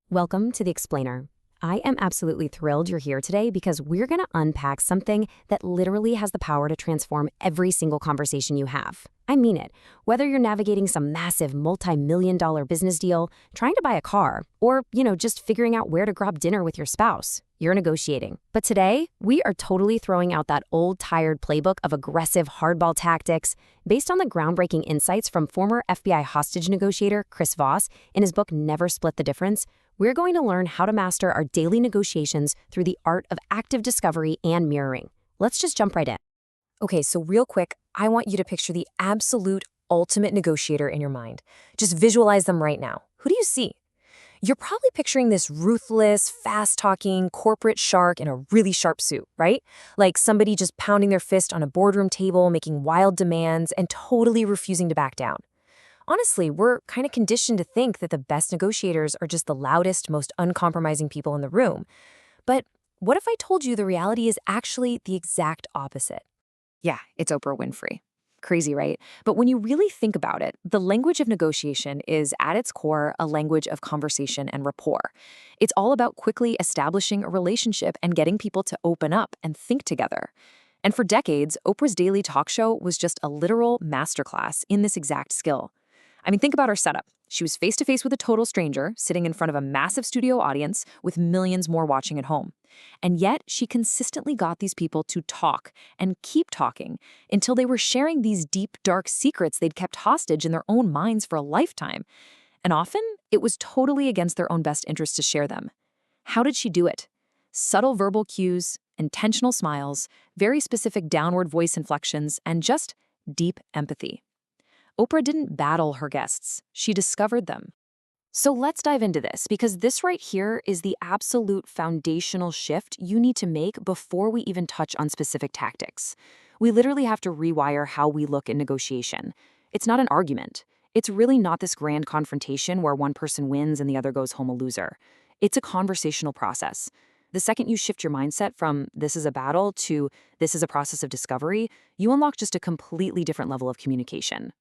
Welcome to The Explainer. I am absolutely thrilled you're here today because we're going to unpack something that literally has the power to transform every single conversation you have. I mean it. Whether you're navigating some massive multi-million-dollar business deal, trying to buy a car, or, just figuring out where to grab dinner with your spouse, you're negotiating. But today, we are totally throwing out that old, tired playbook of aggressive hardball tactics based on the groundbreaking insights from former FBI hostage negotiator Chris Voss in his book Never Split the Difference. We're going to learn how to master our daily negotiations through the art of active discovery and mirroring. Let's just jump right in. Okay, so real quick, I want you to picture the absolute ultimate negotiator in your mind. Just visualize them right now. Who do you see? You're probably picturing this ruthless, fast-talking corporate shark in a really sharp suit, right? Like somebody just pounding their fist on a boardroom table, making wild demands, and totally refusing to back down. Honestly, we're kind of conditioned to think that the best negotiators are just the loudest, most uncompromising people in the room. But what if I told you the reality is actually the exact opposite? Yeah, it's Oprah Winfrey. Crazy, right? But when you really think about it, the language of negotiation is at its core a language of conversation and rapport. It's all about quickly establishing a relationship and getting people to open up and think together. And for decades, Oprah's daily talk show was just a literal masterclass in this exact skill. I mean, think about her setup. She was face-to-face with a total stranger, sitting in front of a massive studio audience with millions more watching at home. And yet, she consistently got these people to talk and keep talking until they were sharing these deep, dark secrets they'd kept hostage in their own minds for a lifetime. And often, it was totally against their own best interest to share them. How did she do it? Subtle verbal cues, intentional smiles, very specific downward voice inflections, and just deep empathy. Oprah didn't battle her guests, she discovered them. So let's dive into this, because this right here is the absolute foundational shift you need to make before we even touch on specific tactics. We literally have to rewire how we look in negotiation. It's not an argument. It's really not this grand confrontation where one person wins and the other goes home a loser. It's a conversational process. The second you shift your mindset from this is a battle to this is a process of discovery, you unlock just a completely different level of communication.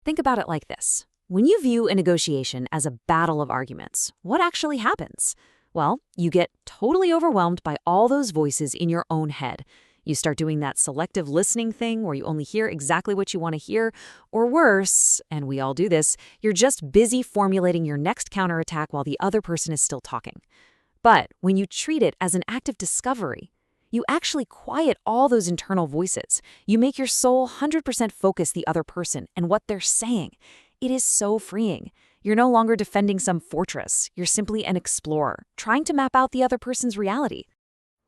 Think about it like this. When you view a negotiation as a battle of arguments, what actually happens? Well, you get totally overwhelmed by all those voices in your own head. You start doing that selective listening thing where you only hear exactly what you want to hear, or worse, and we all do this, you're just busy formulating your next counterattack while the other person is still talking. But when you treat it as an act of discovery, you actually quiet all those internal voices. You make your soul 100% focus the other person and what they're saying. It is so freeing. You're no longer defending some fortress. You're simply an explorer, trying to map out the other person's reality.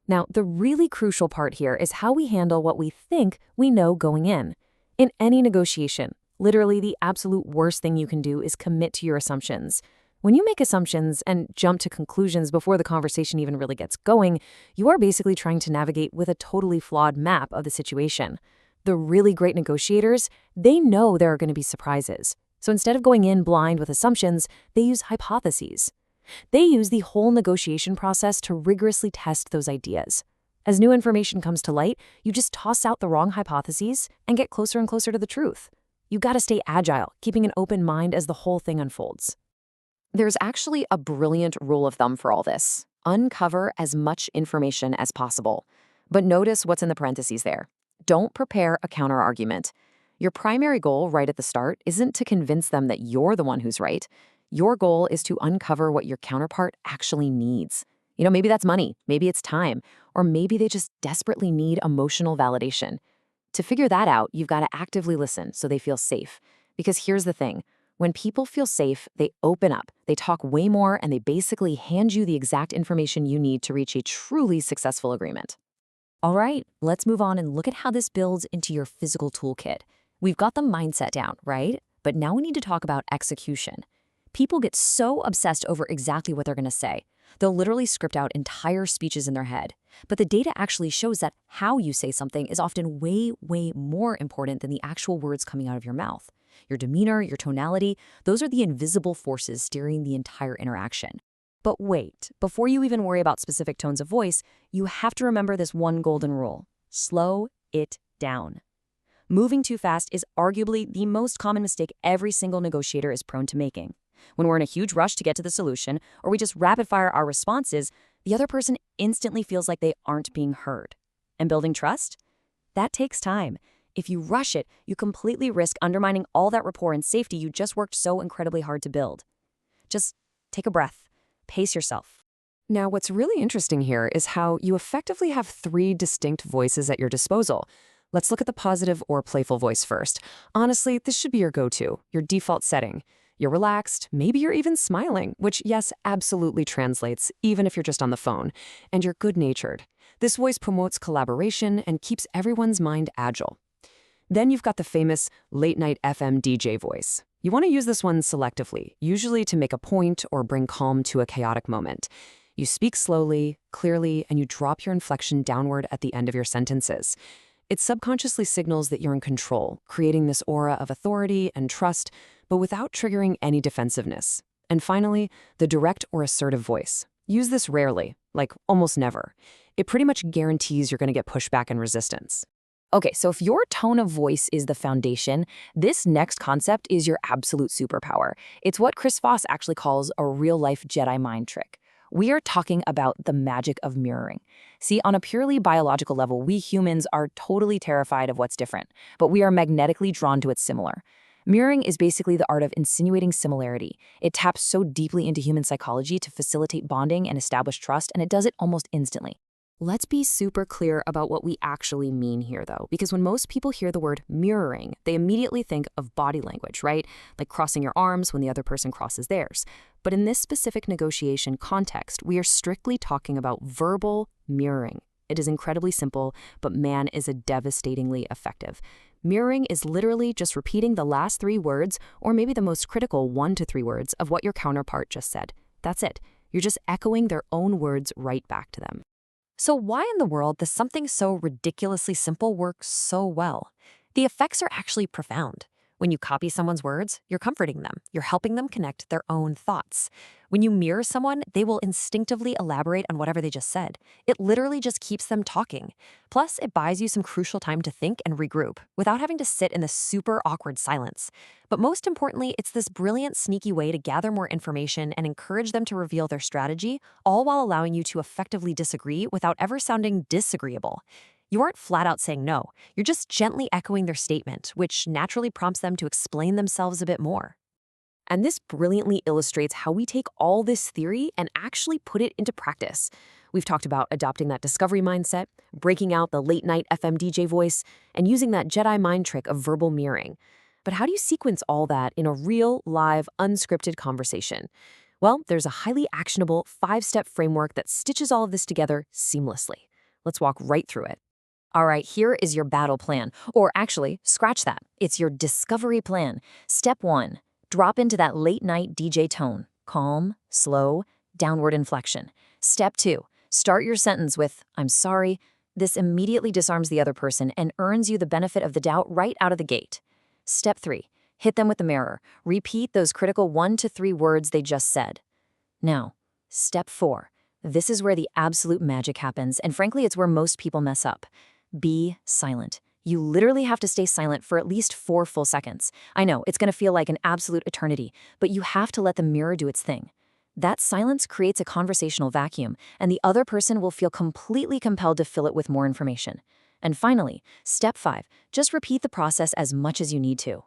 Now, the really crucial part here is how we handle what we think we know going in. In any negotiation, literally the absolute worst thing you can do is commit to your assumptions. When you make assumptions and jump to conclusions before the conversation even really gets going, you are basically trying to navigate with a totally flawed map of the situation. The really great negotiators, they know there are going to be surprises. So instead of going in blind with assumptions, they use hypotheses. They use the whole negotiation process to rigorously test those ideas. As new information comes to light, you just toss out the wrong hypotheses and get closer and closer to the truth. You got to stay agile, keeping an open mind as the whole thing unfolds. There's actually a brilliant rule of thumb for all this. Uncover as much information as possible. But notice what's in the parentheses there. Don't prepare a counter-argument. Your primary goal right at the start isn't to convince them that you're the one who's right. Your goal is to uncover what your counterpart actually needs. Maybe that's money, maybe it's time, or maybe they just desperately need emotional validation. To figure that out, you've got to actively listen so they feel safe. Because here's the thing. When people feel safe, they open up, they talk way more, and they basically hand you the exact information you need to reach a truly successful agreement. All right, let's move on and look at how this builds into your physical toolkit. We've got the mindset down, right? But now we need to talk about execution. People get so obsessed over exactly what they're going to say. They'll literally script out entire speeches in their head. But the data actually shows that how you say something is often way, way more important than the actual words coming out of your mouth. Your demeanor, your tonality, those are the invisible forces steering the entire interaction. But wait, before you even worry about specific tones of voice, you have to remember this one golden rule. Slow it down. Moving too fast is arguably the most common mistake every single negotiator is prone to making. When we're in a huge rush to get to the solution, or we just rapid fire our responses, the other person instantly feels like they aren't being heard. And building trust? That takes time. If you rush it, you completely risk undermining all that rapport and safety you just worked so incredibly hard to build. Just take a breath. Pace yourself. Now, what's really interesting here is how you effectively have 3 distinct voices at your disposal. Let's look at the positive or playful voice first. Honestly, this should be your go-to, your default setting. You're relaxed, maybe you're even smiling, which, yes, absolutely translates, even if you're just on the phone. And you're good-natured. This voice promotes collaboration and keeps everyone's mind agile. Then you've got the famous late-night FM DJ voice. You want to use this one selectively, usually to make a point or bring calm to a chaotic moment. You speak slowly, clearly, and you drop your inflection downward at the end of your sentences. It subconsciously signals that you're in control, creating this aura of authority and trust, but without triggering any defensiveness. And finally, the direct or assertive voice. Use this rarely, like almost never. It pretty much guarantees you're going to get pushback and resistance. Okay, so if your tone of voice is the foundation, this next concept is your absolute superpower. It's what Chris Voss actually calls a real-life Jedi mind trick. We are talking about the magic of mirroring. See, on a purely biological level, we humans are totally terrified of what's different, but we are magnetically drawn to what's similar. Mirroring is basically the art of insinuating similarity. It taps so deeply into human psychology to facilitate bonding and establish trust, and it does it almost instantly. Let's be super clear about what we actually mean here, though, because when most people hear the word mirroring, they immediately think of body language, right? Like crossing your arms when the other person crosses theirs. But in this specific negotiation context, we are strictly talking about verbal mirroring. It is incredibly simple, but man, is it devastatingly effective. Mirroring is literally just repeating the last 3 words, or maybe the most critical 1 to 3 words of what your counterpart just said. That's it. You're just echoing their own words right back to them. So why in the world does something so ridiculously simple work so well? The effects are actually profound. When you copy someone's words, you're comforting them. You're helping them connect their own thoughts. When you mirror someone, they will instinctively elaborate on whatever they just said. It literally just keeps them talking. Plus, it buys you some crucial time to think and regroup without having to sit in this super awkward silence. But most importantly, it's this brilliant, sneaky way to gather more information and encourage them to reveal their strategy, all while allowing you to effectively disagree without ever sounding disagreeable. You aren't flat out saying no, you're just gently echoing their statement, which naturally prompts them to explain themselves a bit more. And this brilliantly illustrates how we take all this theory and actually put it into practice. We've talked about adopting that discovery mindset, breaking out the late-night FM DJ voice, and using that Jedi mind trick of verbal mirroring. But how do you sequence all that in a real, live, unscripted conversation? Well, there's a highly actionable 5-step framework that stitches all of this together seamlessly. Let's walk right through it. All right, here is your battle plan. Or actually, scratch that. It's your discovery plan. Step 1, drop into that late-night DJ tone. Calm, slow, downward inflection. Step 2, start your sentence with, "I'm sorry." This immediately disarms the other person and earns you the benefit of the doubt right out of the gate. Step 3, hit them with the mirror. Repeat those critical 1 to 3 words they just said. Now, step 4. This is where the absolute magic happens, and frankly, it's where most people mess up. Be silent. You literally have to stay silent for at least 4 full seconds. I know, it's going to feel like an absolute eternity, but you have to let the mirror do its thing. That silence creates a conversational vacuum, and the other person will feel completely compelled to fill it with more information. And finally, step 5, just repeat the process as much as you need to.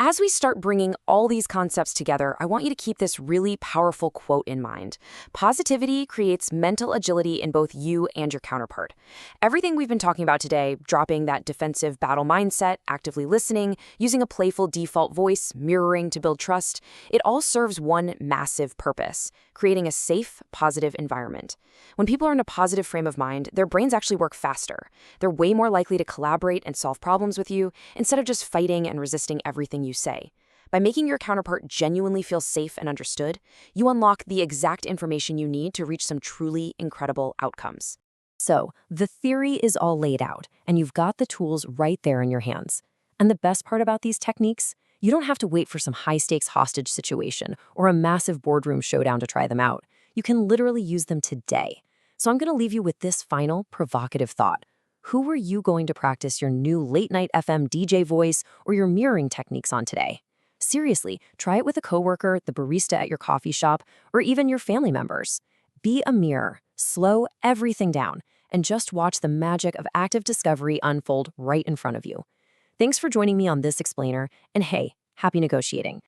As we start bringing all these concepts together, I want you to keep this really powerful quote in mind. Positivity creates mental agility in both you and your counterpart. Everything we've been talking about today, dropping that defensive battle mindset, actively listening, using a playful default voice, mirroring to build trust, it all serves one massive purpose: creating a safe, positive environment. When people are in a positive frame of mind, their brains actually work faster. They're way more likely to collaborate and solve problems with you instead of just fighting and resisting everything you say. By making your counterpart genuinely feel safe and understood, you unlock the exact information you need to reach some truly incredible outcomes. So, the theory is all laid out, and you've got the tools right there in your hands. And the best part about these techniques, you don't have to wait for some high-stakes hostage situation or a massive boardroom showdown to try them out. You can literally use them today. So I'm going to leave you with this final provocative thought. Who were you going to practice your new late-night FM DJ voice or your mirroring techniques on today? Seriously, try it with a coworker, the barista at your coffee shop, or even your family members. Be a mirror, slow everything down, and just watch the magic of active discovery unfold right in front of you. Thanks for joining me on this explainer, and hey, happy negotiating.